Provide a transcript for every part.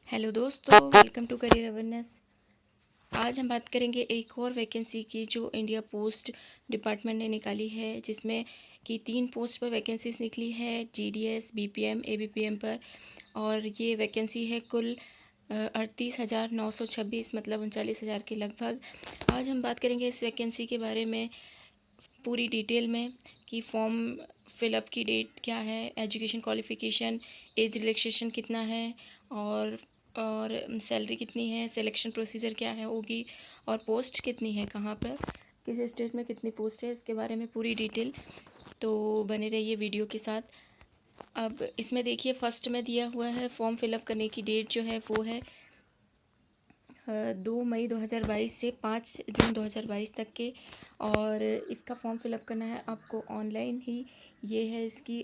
Hello दोस्तों, welcome to career awareness. आज हम बात करेंगे एक और वैकेंसी की जो इंडिया पोस्ट डिपार्टमेंट ने निकाली है, जिसमें कि 3 पोस्ट पर वैकेंसीज निकली है, जीडीएस, बीपीएम, एबीपीएम पर। और ये वैकेंसी है कुल 38,926, मतलब 39,000 के लगभग। आज हम बात करेंगे इस वैकेंसी के बारे में पूरी डिटेल में कि फॉर्म फिलअप की डेट क्या है, एजुकेशन क्वालिफ़िकेशन, एज रिलैक्सेशन कितना है, और सैलरी कितनी है, सिलेक्शन प्रोसीजर क्या है होगी, और पोस्ट कितनी है, कहाँ पर, किस स्टेट में कितनी पोस्ट है, इसके बारे में पूरी डिटेल। तो बने रहिए वीडियो के साथ। अब इसमें देखिए, फर्स्ट में दिया हुआ है फॉर्म फिलअप करने की डेट जो है वो है 2 मई 2022 से 5 जून 2022 तक के। और इसका फॉर्म फिलअप करना है आपको ऑनलाइन ही। ये है इसकी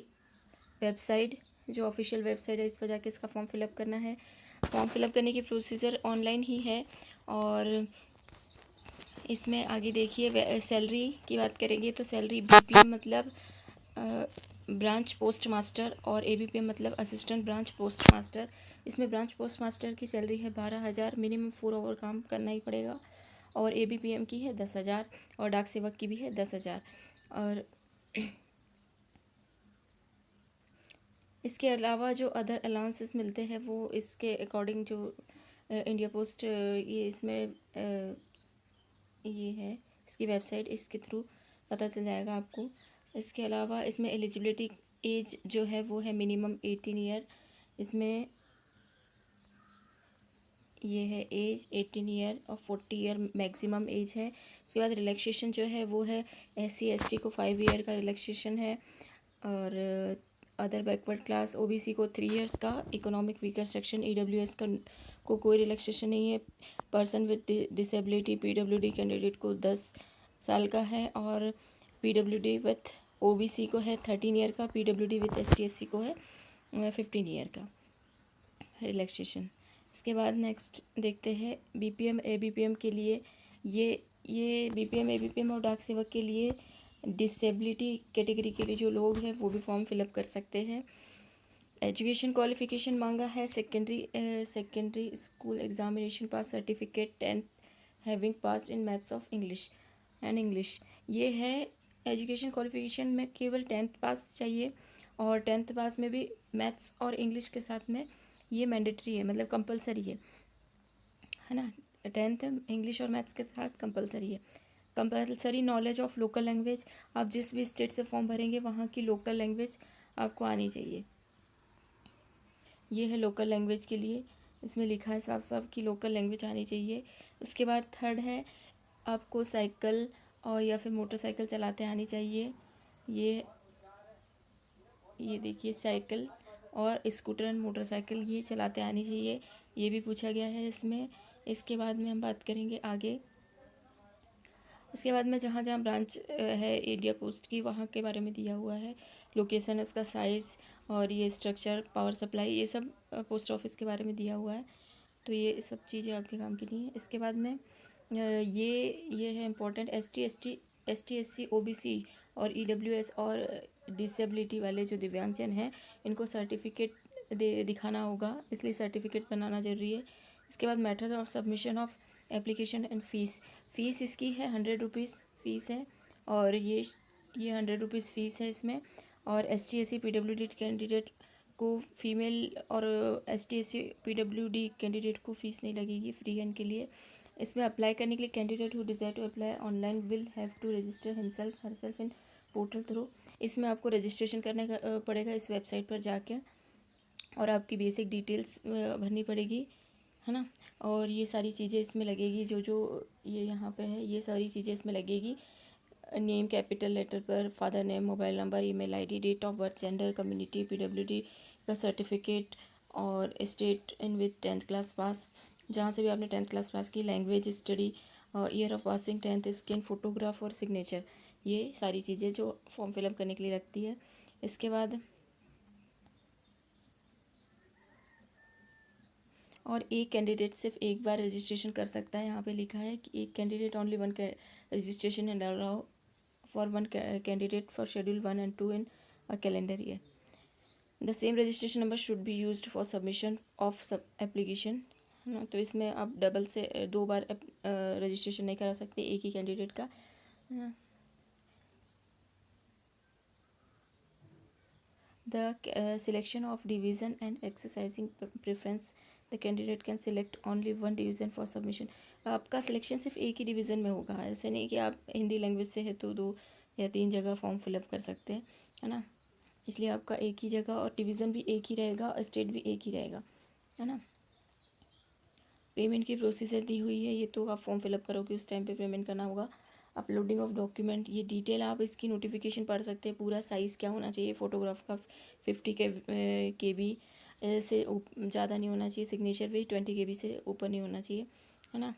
वेबसाइट, जो ऑफिशियल वेबसाइट है, इस पर जाके इसका फॉर्म फिलअप करना है। फॉर्म फिलअप करने की प्रोसीजर ऑनलाइन ही है। और इसमें आगे देखिए, सैलरी की बात करेंगे तो सैलरी बीपीएम मतलब ब्रांच पोस्ट मास्टर, और एबीपीएम मतलब असिस्टेंट ब्रांच पोस्ट मास्टर। इसमें ब्रांच पोस्ट मास्टर की सैलरी है 12,000, मिनिमम 4 आवर काम करना ही पड़ेगा। और एबीपीएम की है 10,000, और डाक सेवक की भी है 10,000। और इसके अलावा जो अदर अलाउंसेस मिलते हैं वो इसके अकॉर्डिंग, जो इंडिया पोस्ट ये इसमें ये है इसकी वेबसाइट, इसके थ्रू पता चल जाएगा आपको। इसके अलावा इसमें एलिजिबिलिटी एज जो है वो है मिनिमम 18 ईयर। इसमें ये है एज 18 ईयर, और 40 ईयर मैक्सिमम एज है। इसके बाद रिलैक्सेशन जो है वो है SC ST को 5 ईयर का रिलैक्सेशन है। और अदर बैकवर्ड क्लास ओबीसी को 3 ईयर्स का, इकोनॉमिक वीकर सेक्शन EWS को कोई रिलैक्सेशन नहीं है। Person with disability PWD candidate को 10 साल का है। और PWD विथ OBC को है 13 ईयर का, PWD विथ ST SC को है 15 ईयर का रिलैक्सेशन। इसके बाद नेक्स्ट देखते हैं बीपीएम एबीपीएम के लिए। ये बीपीएम एबीपीएम और डाक सेवक के लिए डिसेबिलिटी कैटेगरी के लिए जो लोग हैं वो भी फॉर्म फिलअप कर सकते हैं। एजुकेशन क्वालिफिकेशन मांगा है secondary school examination pass certificate 10th having pass in maths of English and English. ये है एजुकेशन क्वालिफिकेशन में केवल 10th पास चाहिए, और 10th पास में भी मैथ्स और इंग्लिश के साथ में ये मैंडेटरी है, मतलब कंपलसरी है ना। 10th इंग्लिश और मैथ्स के साथ कंपलसरी है। Compulsory knowledge of local language, आप जिस भी स्टेट से फॉर्म भरेंगे वहाँ की लोकल लैंग्वेज आपको आनी चाहिए। ये है लोकल लैंग्वेज के लिए, इसमें लिखा है साफ साफ कि लोकल लैंग्वेज आनी चाहिए। उसके बाद थर्ड है, आपको साइकिल और या फिर मोटरसाइकिल चलाते आनी चाहिए। ये देखिए, साइकिल और स्कूटर एंड मोटरसाइकिल ये चलाते आनी चाहिए, ये भी पूछा गया है इसमें। इसके बाद में हम बात करेंगे आगे। इसके बाद में जहाँ जहाँ ब्रांच है इंडिया पोस्ट की, वहाँ के बारे में दिया हुआ है, लोकेशन, उसका साइज़, और ये स्ट्रक्चर, पावर सप्लाई, ये सब पोस्ट ऑफिस के बारे में दिया हुआ है। तो ये सब चीज़ें आपके काम की नहीं है। इसके बाद में ये है इम्पोर्टेंट, ST SC OBC और EWS और डिसेबिलिटी वाले जो दिव्यांगजन हैं, इनको सर्टिफिकेट दिखाना होगा, इसलिए सर्टिफिकेट बनाना ज़रूरी है। इसके बाद method of submission of application and fees इसकी है 100 रुपीज़ फ़ीस है। और ये 100 रुपीज़ फ़ीस है इसमें। और ST SC PWD कैंडिडेट को, फीमेल और ST SC PWD कैंडिडेट को फ़ीस नहीं लगेगी, फ्री हैंड के लिए। इसमें अप्लाई करने के लिए candidate who desire to apply online will have to register himself herself in portal through. इसमें आपको रजिस्ट्रेशन करने का पड़ेगा इस वेबसाइट पर जाके, और आपकी बेसिक डिटेल्स भरनी पड़ेगी, है ना। और ये सारी चीज़ें इसमें लगेगी, जो जो ये यहाँ पे है, ये सारी चीज़ें इसमें लगेगी। नेम कैपिटल लेटर पर, father name, mobile number, email ID, date of birth, gender, community, PWD का सर्टिफिकेट, और state in with 10th class pass, जहाँ से भी आपने 10th क्लास पास की, language study, year of passing 10th, scanned photograph और signature. ये सारी चीज़ें जो फॉर्म फिलअप करने के लिए लगती है। इसके बाद और एक कैंडिडेट सिर्फ एक बार रजिस्ट्रेशन कर सकता है, यहाँ पे लिखा है कि एक candidate only one registration and for one candidate for schedule 1 and 2 in a calendar year. The same registration number should be used for submission of सब एप्लीकेशन, है ना। तो इसमें आप डबल से 2 बार रजिस्ट्रेशन नहीं करा सकते एक ही कैंडिडेट का, है ना। The selection of division and exercising preference, the candidate can select only one division for submission. आपका सिलेक्शन सिर्फ एक ही डिवीज़न में होगा, ऐसे नहीं कि आप हिंदी लैंग्वेज से है तो 2 या 3 जगह फॉर्म फिलअप कर सकते हैं, है ना। इसलिए आपका एक ही जगह, और डिवीज़न भी एक ही रहेगा, स्टेट भी एक ही रहेगा, है ना। पेमेंट की प्रोसीजर दी हुई है, ये तो आप फॉर्म फिलअप करोगे उस टाइम पे पेमेंट करना होगा। अपलोडिंग ऑफ डॉक्यूमेंट, ये डिटेल आप इसकी नोटिफिकेशन पढ़ सकते हैं। पूरा साइज़ क्या होना चाहिए फोटोग्राफ का, 50 KB से ज़्यादा नहीं होना चाहिए। सिग्नेचर भी 20 KB से ऊपर नहीं होना चाहिए, है ना।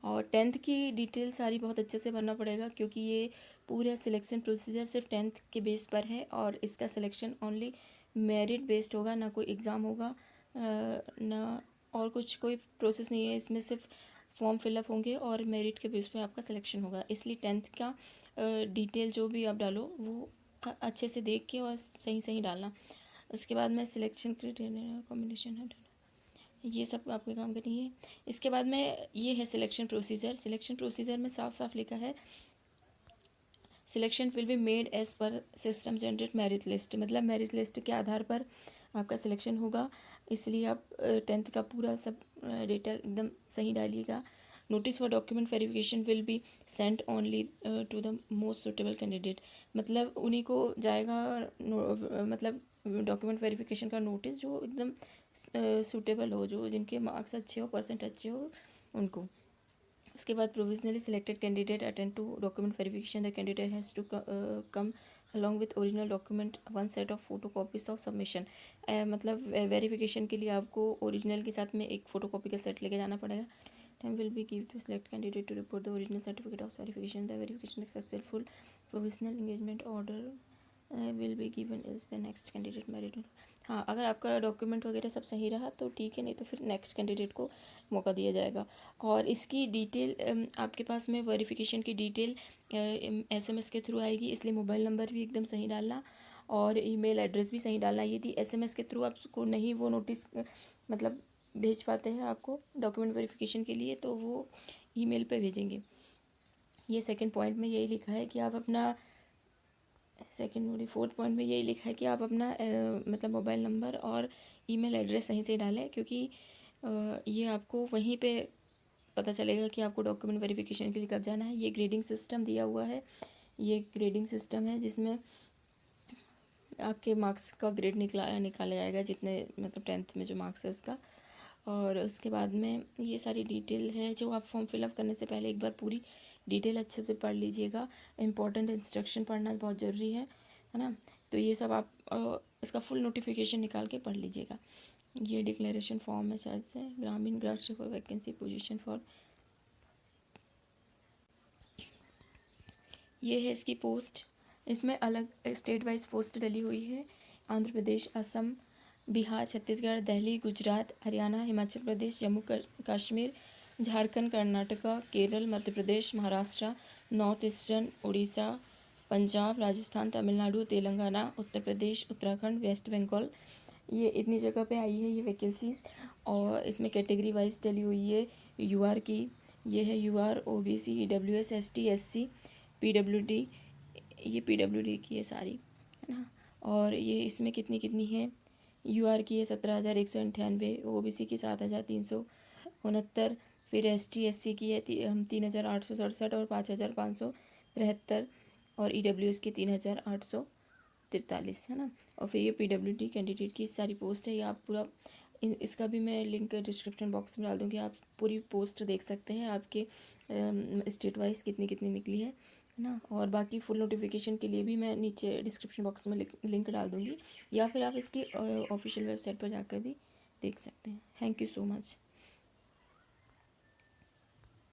और 10th की डिटेल सारी बहुत अच्छे से भरना पड़ेगा, क्योंकि ये पूरा सिलेक्शन प्रोसीजर सिर्फ 10th के बेस पर है, और इसका सिलेक्शन ओनली मेरिट बेस्ड होगा, ना कोई एग्ज़ाम होगा, ना और कुछ कोई प्रोसेस नहीं है इसमें। सिर्फ फॉर्म फिलअप होंगे और मेरिट के बेस पे आपका सिलेक्शन होगा। इसलिए 10th का डिटेल जो भी आप डालो वो अच्छे से देख के और सही सही डालना। उसके बाद में सिलेक्शन क्राइटेरिया, कॉम्बिनेशन है, ये सब आपके काम करेंगे। इसके बाद में ये है सिलेक्शन प्रोसीजर। सिलेक्शन प्रोसीजर में साफ साफ लिखा है, selection will be made as per system generate merit list, मतलब मेरिट लिस्ट के आधार पर आपका सिलेक्शन होगा। इसलिए आप 10th का पूरा सब डेटा एकदम सही डालिएगा। Notice for document verification will be sent only to the most suitable candidate, मतलब उन्हीं को जाएगा, मतलब डॉक्यूमेंट वेरिफिकेशन का नोटिस जो एकदम सूटेबल हो, जो जिनके मार्क्स अच्छे हो, परसेंट अच्छे हो, उनको। उसके बाद provisionally selected candidate attend to document verification, the candidate has to come along with original document 1 set of photo copies of submission, मतलब वेरिफिकेशन के लिए आपको ओरिजिनल के साथ में एक फ़ोटो कॉपी का सेट लेके जाना पड़ेगा। Time will be give to select candidate to report the original certificate of verification, the verification is successful, provisional engagement order will be given is the next candidate merit. हाँ, अगर आपका document वगैरह सब सही रहा तो ठीक है, नहीं तो फिर नेक्स्ट कैंडिडेट को मौका दिया जाएगा। और इसकी डिटेल आपके पास में वेरिफिकेशन की डिटेल SMS के थ्रू आएगी, इसलिए मोबाइल नंबर भी एकदम सही डालना और ईमेल एड्रेस भी सही डालना। यदि SMS के थ्रू आपको नहीं वो नोटिस मतलब भेज पाते हैं आपको डॉक्यूमेंट वेरिफिकेशन के लिए, तो वो ईमेल पे भेजेंगे। ये सेकंड पॉइंट में यही लिखा है कि आप अपना फोर्थ पॉइंट में यही लिखा है कि आप अपना मतलब मोबाइल नंबर और ईमेल एड्रेस सही से डालें, क्योंकि ये आपको वहीं पे पता चलेगा कि आपको डॉक्यूमेंट वेरिफिकेशन के लिए कब जाना है। ये ग्रेडिंग सिस्टम दिया हुआ है, ये ग्रेडिंग सिस्टम है जिसमें आपके मार्क्स का ग्रेड निकाला जाएगा, जितने मतलब 10th में जो मार्क्स है उसका। और उसके बाद में ये सारी डिटेल है जो आप फॉर्म फिलअप करने से पहले एक बार पूरी डिटेल अच्छे से पढ़ लीजिएगा। इम्पोर्टेंट इंस्ट्रक्शन पढ़ना बहुत ज़रूरी है ना। तो ये सब आप इसका फुल नोटिफिकेशन निकाल के पढ़ लीजिएगा। ये डिक्लेरेशन फॉर्म है शायद से, ग्रामीण राष्ट्रीय फॉर वैकेंसी पोजीशन फॉर, ये है इसकी पोस्ट। इसमें अलग स्टेट वाइज पोस्ट डली हुई है। Andhra Pradesh, Assam, Bihar, Chhattisgarh, Delhi, Gujarat, Haryana, Himachal Pradesh, Jammu Kashmir, Jharkhand, Karnataka, Kerala, Madhya Pradesh, Maharashtra, north eastern, Orissa, Punjab, Rajasthan, Tamil Nadu, Telangana, Uttar Pradesh, Uttarakhand, waste Bengal, ये इतनी जगह पे आई है ये वैकेंसीज़। और इसमें कैटेगरी वाइज डली हुई है यूआर की, ये है यूआर, OBC, EWS, ST, SC, PWD, ये PWD की है सारी, है ना। और ये इसमें कितनी कितनी है, यूआर की है 17,198, OBC की 7,369, फिर ST SC की है 3,867 और 5,573, और EWS की 3,843, है ना। और फिर ये PWD कैंडिडेट की सारी पोस्ट है। ये आप पूरा इसका भी मैं लिंक डिस्क्रिप्शन बॉक्स में डाल दूँगी, आप पूरी पोस्ट देख सकते हैं आपके स्टेट वाइज कितनी कितनी निकली है ना। और बाकी फुल नोटिफिकेशन के लिए भी मैं नीचे डिस्क्रिप्शन बॉक्स में लिंक डाल दूँगी, या फिर आप इसकी ऑफिशियल वेबसाइट पर जाकर भी देख सकते हैं। Thank you so much.